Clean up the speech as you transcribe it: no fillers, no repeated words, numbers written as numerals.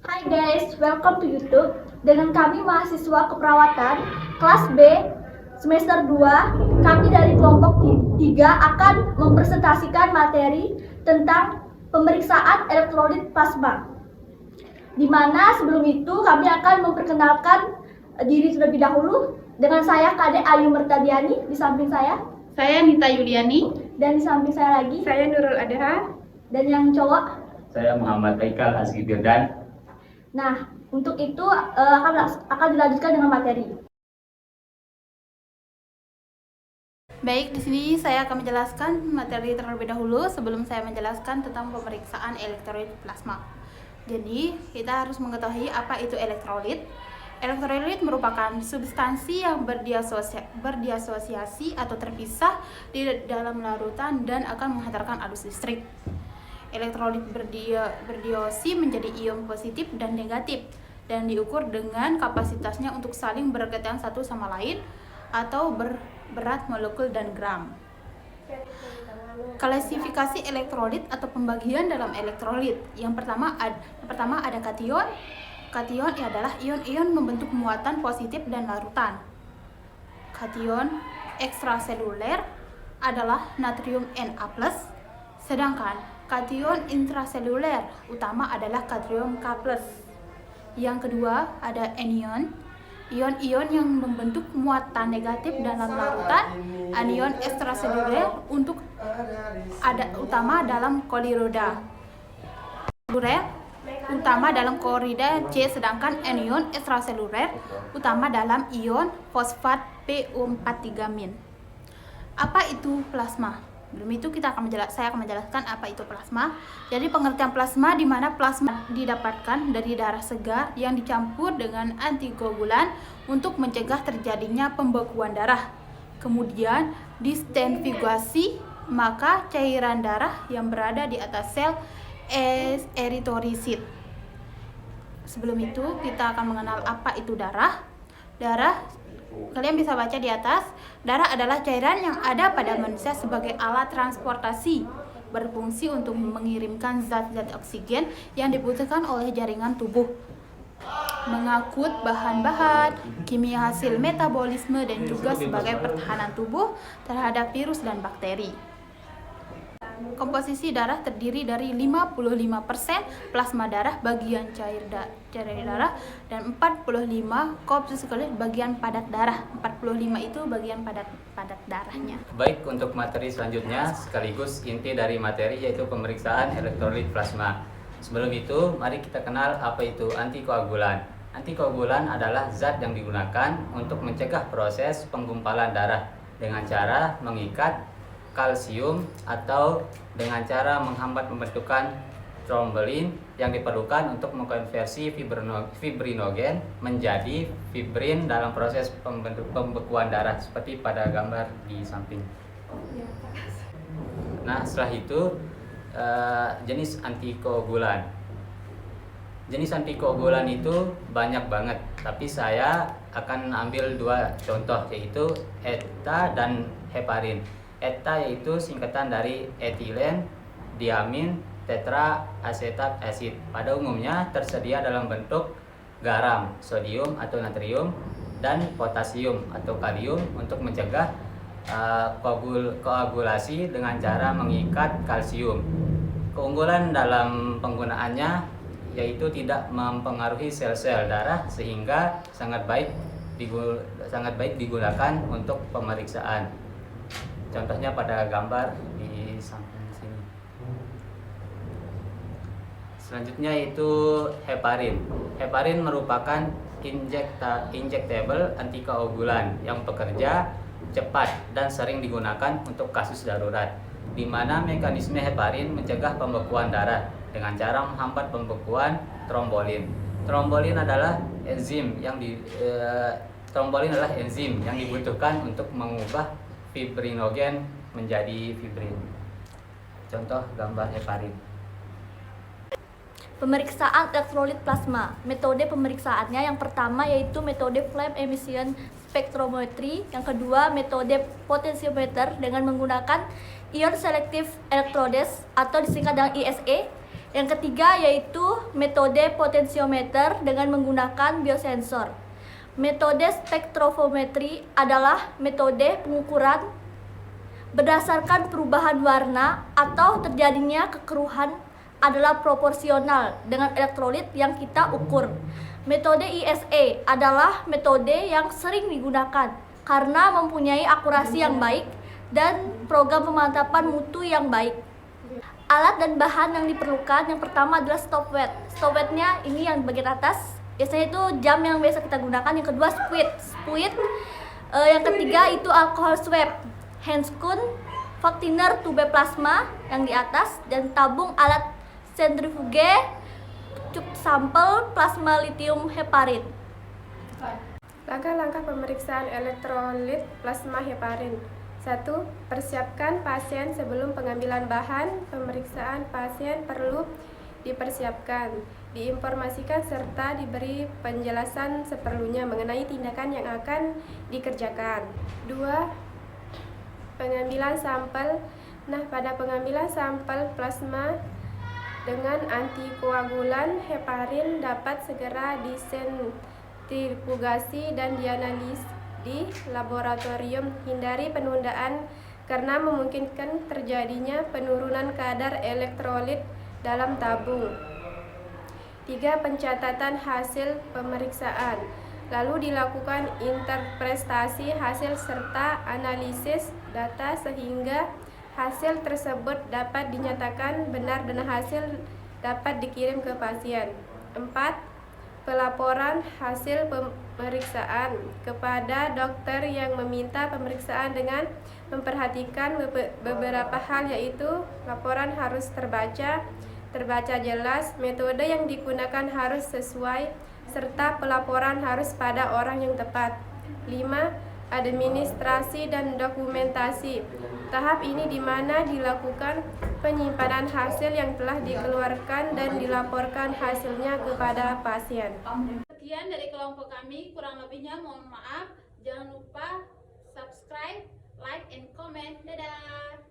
Hai guys, welcome to YouTube. Dengan kami mahasiswa keperawatan kelas B semester 2, kami dari kelompok 3 akan mempresentasikan materi tentang pemeriksaan elektrolit plasma. Di mana sebelum itu kami akan memperkenalkan diri terlebih dahulu dengan saya Kade Ayu Mertadiani di samping saya. Saya Nita Yuliani. Dan di samping saya lagi. Saya Nurul Adha. Dan yang cowok. Saya Muhammad Haikal Azki Firdan. Nah, untuk itu akan dilanjutkan dengan materi. Baik, di sini saya akan menjelaskan materi terlebih dahulu sebelum saya menjelaskan tentang pemeriksaan elektrolit plasma. Jadi, kita harus mengetahui apa itu elektrolit. Elektrolit merupakan substansi yang berdiasosiasi atau terpisah di dalam larutan dan akan menghantarkan arus listrik. Elektrolit berdiosi menjadi ion positif dan negatif dan diukur dengan kapasitasnya untuk saling berkaitan satu sama lain atau berat molekul dan gram. Klasifikasi elektrolit atau pembagian dalam elektrolit. Yang pertama ada kation. Kation adalah ion-ion membentuk muatan positif dan larutan. Kation ekstraseluler adalah natrium Na+, sedangkan kation intraseluler utama adalah natrium K+. Yang kedua ada anion. Ion-ion yang membentuk muatan negatif dalam larutan. Anion ekstraseluler utama dalam klorida. Utama dalam klorida C, sedangkan anion ekstraseluler utama dalam ion fosfat PO43-. Apa itu plasma? Sebelum itu saya akan menjelaskan apa itu plasma. Jadi pengertian plasma di mana plasma didapatkan dari darah segar yang dicampur dengan antikoagulan untuk mencegah terjadinya pembekuan darah. Kemudian distentrifugasi, maka cairan darah yang berada di atas sel eritrosit. Sebelum itu kita akan mengenal apa itu darah. Darah, kalian bisa baca di atas. Darah adalah cairan yang ada pada manusia sebagai alat transportasi, berfungsi untuk mengirimkan zat-zat oksigen yang dibutuhkan oleh jaringan tubuh, mengangkut bahan-bahan kimia hasil metabolisme, dan juga sebagai pertahanan tubuh terhadap virus dan bakteri. Komposisi darah terdiri dari 55% plasma darah bagian cair darah dan 45 korpuskuler bagian padat darah. 45 itu bagian padat darahnya. Baik, untuk materi selanjutnya sekaligus inti dari materi yaitu pemeriksaan elektrolit plasma. Sebelum itu, mari kita kenal apa itu antikoagulan. Antikoagulan adalah zat yang digunakan untuk mencegah proses penggumpalan darah dengan cara mengikat kalsium atau dengan cara menghambat pembentukan trombelin yang diperlukan untuk mengkonversi fibrinogen menjadi fibrin dalam proses pembekuan darah seperti pada gambar di samping. Nah, setelah itu jenis antikoagulan. Jenis antikoagulan itu banyak banget, tapi saya akan ambil dua contoh, yaitu ETA dan heparin. ETA yaitu singkatan dari etilen diamin tetraasetat asid. Pada umumnya tersedia dalam bentuk garam, sodium atau natrium, dan potasium atau kalium untuk mencegah koagulasi dengan cara mengikat kalsium. Keunggulan dalam penggunaannya yaitu tidak mempengaruhi sel-sel darah sehingga sangat baik digunakan untuk pemeriksaan. Contohnya pada gambar di samping sini. Selanjutnya itu heparin. Heparin merupakan injectable antikoagulan yang bekerja cepat dan sering digunakan untuk kasus darurat, di mana mekanisme heparin mencegah pembekuan darah dengan cara menghambat pembekuan trombolin. Trombolin adalah enzim yang dibutuhkan untuk mengubah fibrinogen menjadi fibrin. Contoh gambar heparin. Pemeriksaan elektrolit plasma. Metode pemeriksaannya yang pertama yaitu metode flame emission spectrometry, yang kedua metode potentiometer dengan menggunakan ion selective electrodes atau disingkat dengan ISE, Yang ketiga yaitu metode potensiometer dengan menggunakan biosensor. Metode spektrofometri adalah metode pengukuran berdasarkan perubahan warna atau terjadinya kekeruhan adalah proporsional dengan elektrolit yang kita ukur. Metode ISA adalah metode yang sering digunakan karena mempunyai akurasi yang baik dan program pemantapan mutu yang baik. Alat dan bahan yang diperlukan yang pertama adalah stopwatch. Stopwatchnya ini yang bagian atas, biasanya itu jam yang biasa kita gunakan. Yang kedua spuit. Yang ketiga itu alkohol swab, handscoon, Vactiner tube plasma yang di atas, dan tabung alat sentrifuge cuk sampel plasma lithium heparin. Langkah-langkah pemeriksaan elektrolit plasma heparin. 1. Persiapkan pasien sebelum pengambilan bahan. Pemeriksaan pasien perlu dipersiapkan, diinformasikan serta diberi penjelasan seperlunya mengenai tindakan yang akan dikerjakan. 2. Pengambilan sampel. Pada pengambilan sampel plasma dengan antikoagulan heparin dapat segera disentrifugasi dan dianalisis di laboratorium. Hindari penundaan karena memungkinkan terjadinya penurunan kadar elektrolit dalam tabung. 3. Pencatatan hasil pemeriksaan. Lalu dilakukan interpretasi hasil serta analisis data sehingga hasil tersebut dapat dinyatakan benar dan hasil dapat dikirim ke pasien. 4. Pelaporan hasil pemeriksaan kepada dokter yang meminta pemeriksaan dengan memperhatikan beberapa hal, yaitu laporan harus terbaca jelas, metode yang digunakan harus sesuai, serta pelaporan harus pada orang yang tepat. 5. Administrasi dan dokumentasi. Tahap ini di mana dilakukan penyimpanan hasil yang telah dikeluarkan dan dilaporkan hasilnya kepada pasien. Sekian dari kelompok kami, kurang lebihnya mohon maaf. Jangan lupa subscribe, like, and comment. Dadah!